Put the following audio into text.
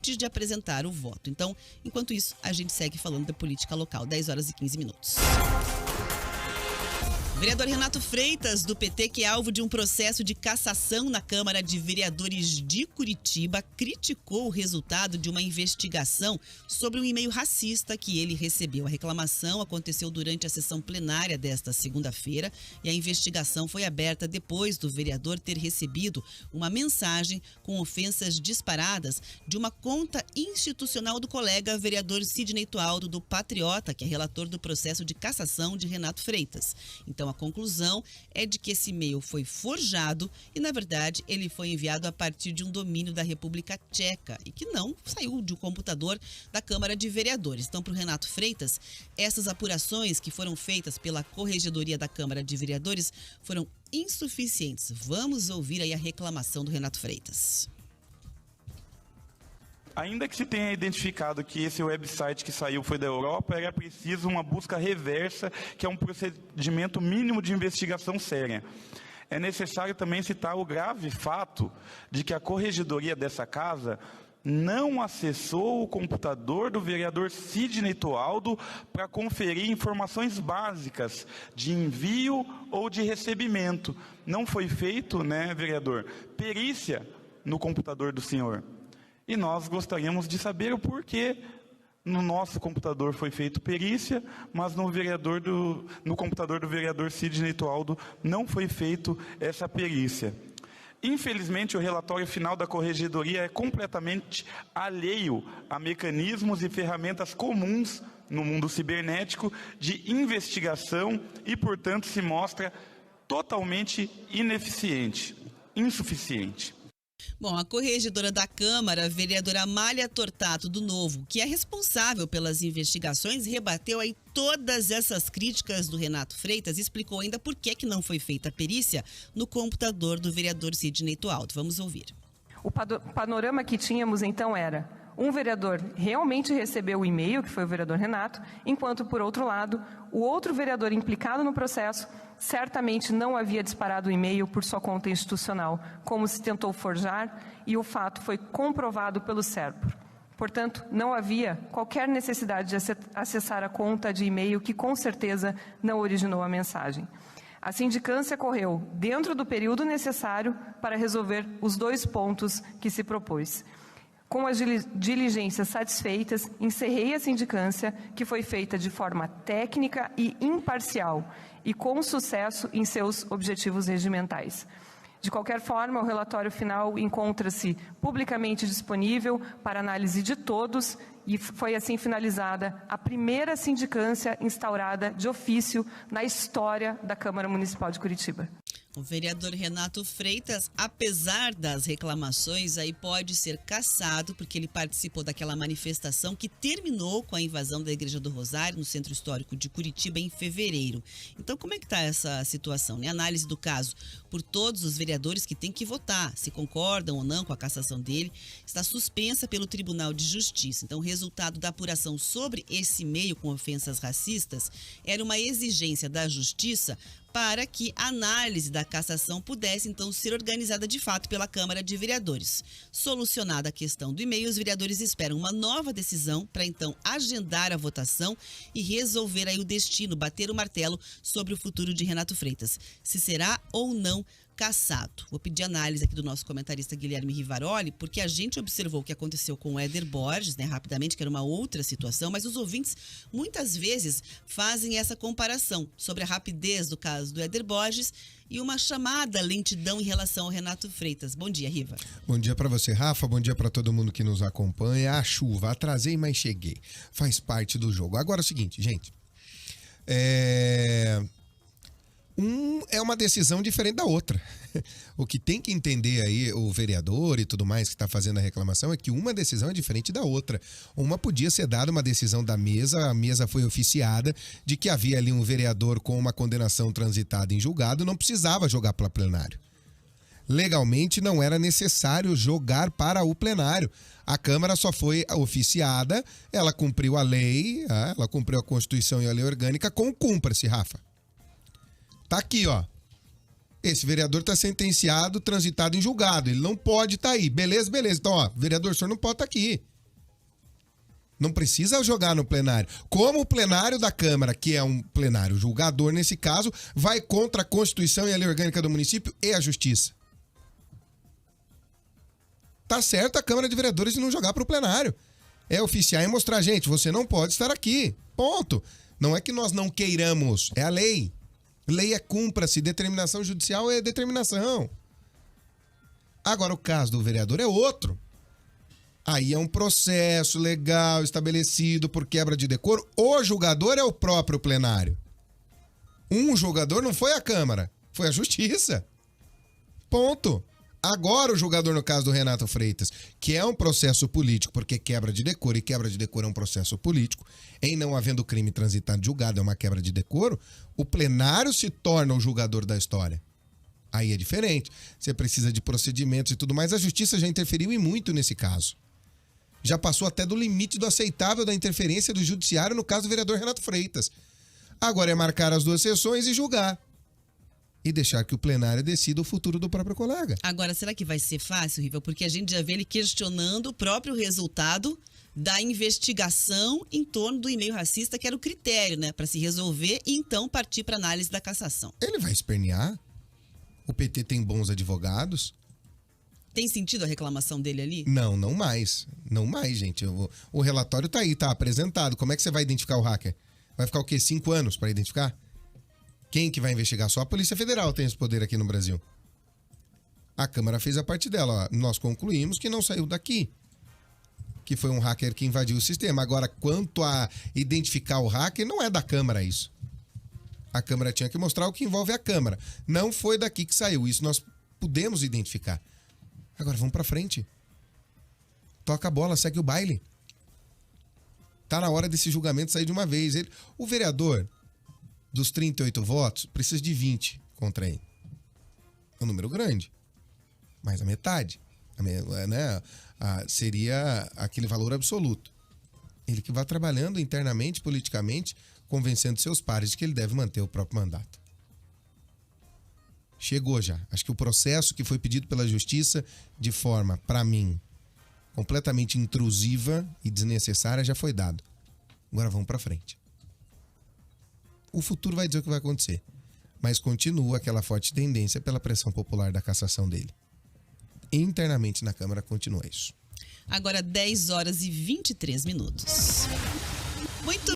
de apresentar o voto. Então, enquanto isso, a gente segue falando da política local. 10 horas e 15 minutos. O vereador Renato Freitas, do PT, que é alvo de um processo de cassação na Câmara de Vereadores de Curitiba, criticou o resultado de uma investigação sobre um e-mail racista que ele recebeu. A reclamação aconteceu durante a sessão plenária desta segunda-feira e a investigação foi aberta depois do vereador ter recebido uma mensagem com ofensas disparadas de uma conta institucional do colega vereador Sidney Tualdo, do Patriota, que é relator do processo de cassação de Renato Freitas. Então, a conclusão é de que esse e-mail foi forjado e, na verdade, ele foi enviado a partir de um domínio da República Tcheca e que não saiu de um computador da Câmara de Vereadores. Então, para o Renato Freitas, essas apurações que foram feitas pela Corregedoria da Câmara de Vereadores foram insuficientes. Vamos ouvir aí a reclamação do Renato Freitas. Ainda que se tenha identificado que esse website que saiu foi da Europa, era preciso uma busca reversa, que é um procedimento mínimo de investigação séria. É necessário também citar o grave fato de que a corregedoria dessa casa não acessou o computador do vereador Sidney Tualdo para conferir informações básicas de envio ou de recebimento. Não foi feito, né, vereador, perícia no computador do senhor. E nós gostaríamos de saber o porquê no nosso computador foi feito perícia, mas no computador do vereador Sidney Tualdo não foi feito essa perícia. Infelizmente, o relatório final da Corregedoria é completamente alheio a mecanismos e ferramentas comuns no mundo cibernético de investigação e, portanto, se mostra totalmente insuficiente. Bom, a corregedora da Câmara, a vereadora Amália Tortato, do Novo, que é responsável pelas investigações, rebateu aí todas essas críticas do Renato Freitas e explicou ainda por que não foi feita a perícia no computador do vereador Sidney Tualdo. Vamos ouvir. O panorama que tínhamos então era: um vereador realmente recebeu o e-mail, que foi o vereador Renato, enquanto, por outro lado, o outro vereador implicado no processo certamente não havia disparado o e-mail por sua conta institucional, como se tentou forjar, e o fato foi comprovado pelo SERPRO. Portanto, não havia qualquer necessidade de acessar a conta de e-mail que, com certeza, não originou a mensagem. A sindicância correu dentro do período necessário para resolver os dois pontos que se propôs. Com as diligências satisfeitas, encerrei a sindicância, que foi feita de forma técnica e imparcial e com sucesso em seus objetivos regimentais. De qualquer forma, o relatório final encontra-se publicamente disponível para análise de todos e foi assim finalizada a primeira sindicância instaurada de ofício na história da Câmara Municipal de Curitiba. O vereador Renato Freitas, apesar das reclamações, aí pode ser cassado porque ele participou daquela manifestação que terminou com a invasão da Igreja do Rosário no Centro Histórico de Curitiba em fevereiro. Então, como é que está essa situação, né? Análise do caso por todos os vereadores que têm que votar, se concordam ou não com a cassação dele, está suspensa pelo Tribunal de Justiça. Então, o resultado da apuração sobre esse e-mail com ofensas racistas era uma exigência da Justiça para que a análise da cassação pudesse, então, ser organizada de fato pela Câmara de Vereadores. Solucionada a questão do e-mail, os vereadores esperam uma nova decisão para, então, agendar a votação e resolver aí o destino, bater o martelo sobre o futuro de Renato Freitas. Se será ou não cassado. Vou pedir análise aqui do nosso comentarista Guilherme Rivaroli, porque a gente observou o que aconteceu com o Éder Borges, né, rapidamente, que era uma outra situação, mas os ouvintes muitas vezes fazem essa comparação sobre a rapidez do caso do Éder Borges e uma chamada lentidão em relação ao Renato Freitas. Bom dia, Riva. Bom dia para você, Rafa. Bom dia para todo mundo que nos acompanha. A chuva, atrasei, mas cheguei. Faz parte do jogo. Agora é o seguinte, gente. É uma decisão diferente da outra. O que tem que entender aí o vereador e tudo mais que está fazendo a reclamação é que uma decisão é diferente da outra. Uma podia ser dada uma decisão da mesa, a mesa foi oficiada de que havia ali um vereador com uma condenação transitada em julgado, não precisava jogar para plenário. Legalmente não era necessário jogar para o plenário. A Câmara só foi oficiada, ela cumpriu a lei, ela cumpriu a Constituição e a lei orgânica com o cúmplice, Rafa. Tá aqui, ó. Esse vereador tá sentenciado, transitado em julgado. Ele não pode estar aí. Beleza. Então, ó, vereador, o senhor não pode estar aqui. Não precisa jogar no plenário. Como o plenário da Câmara, que é um plenário julgador nesse caso, vai contra a Constituição e a lei orgânica do município e a Justiça. Tá certo a Câmara de Vereadores de não jogar para o plenário. É oficiar e mostrar, gente, você não pode estar aqui. Ponto. Não é que nós não queiramos, é a lei. Lei é cumpra-se, determinação judicial é determinação. Agora, o caso do vereador é outro. Aí é um processo legal estabelecido por quebra de decoro. O julgador é o próprio plenário. Um julgador não foi a Câmara, foi a Justiça. Ponto. Agora o julgador no caso do Renato Freitas, que é um processo político, porque quebra de decoro, e quebra de decoro é um processo político, em não havendo crime transitado julgado, é uma quebra de decoro, o plenário se torna o julgador da história. Aí é diferente. Você precisa de procedimentos e tudo mais. A Justiça já interferiu e muito nesse caso. Já passou até do limite do aceitável da interferência do judiciário no caso do vereador Renato Freitas. Agora é marcar as 2 sessões e julgar. E deixar que o plenário decida o futuro do próprio colega. Agora, será que vai ser fácil, Riva? Porque a gente já vê ele questionando o próprio resultado da investigação em torno do e-mail racista, que era o critério, né? Para se resolver e então partir para análise da cassação. Ele vai espernear. O PT tem bons advogados. Tem sentido a reclamação dele ali? Não, não mais. Não mais, gente. O relatório tá aí, tá apresentado. Como é que você vai identificar o hacker? Vai ficar o quê? 5 anos para identificar? Quem que vai investigar? Só a Polícia Federal tem esse poder aqui no Brasil. A Câmara fez a parte dela. Ó. Nós concluímos que não saiu daqui. Que foi um hacker que invadiu o sistema. Agora, quanto a identificar o hacker, não é da Câmara isso. A Câmara tinha que mostrar o que envolve a Câmara. Não foi daqui que saiu. Isso nós pudemos identificar. Agora, vamos pra frente. Toca a bola, segue o baile. Tá na hora desse julgamento sair de uma vez. O vereador... dos 38 votos, precisa de 20 contra ele. É um número grande. Mais a metade. Né? Seria aquele valor absoluto. Ele que vai trabalhando internamente, politicamente, convencendo seus pares de que ele deve manter o próprio mandato. Chegou já. Acho que o processo que foi pedido pela Justiça, de forma, para mim, completamente intrusiva e desnecessária, já foi dado. Agora vamos para frente. O futuro vai dizer o que vai acontecer. Mas continua aquela forte tendência pela pressão popular da cassação dele. Internamente na Câmara continua isso. Agora 10 horas e 23 minutos. Muito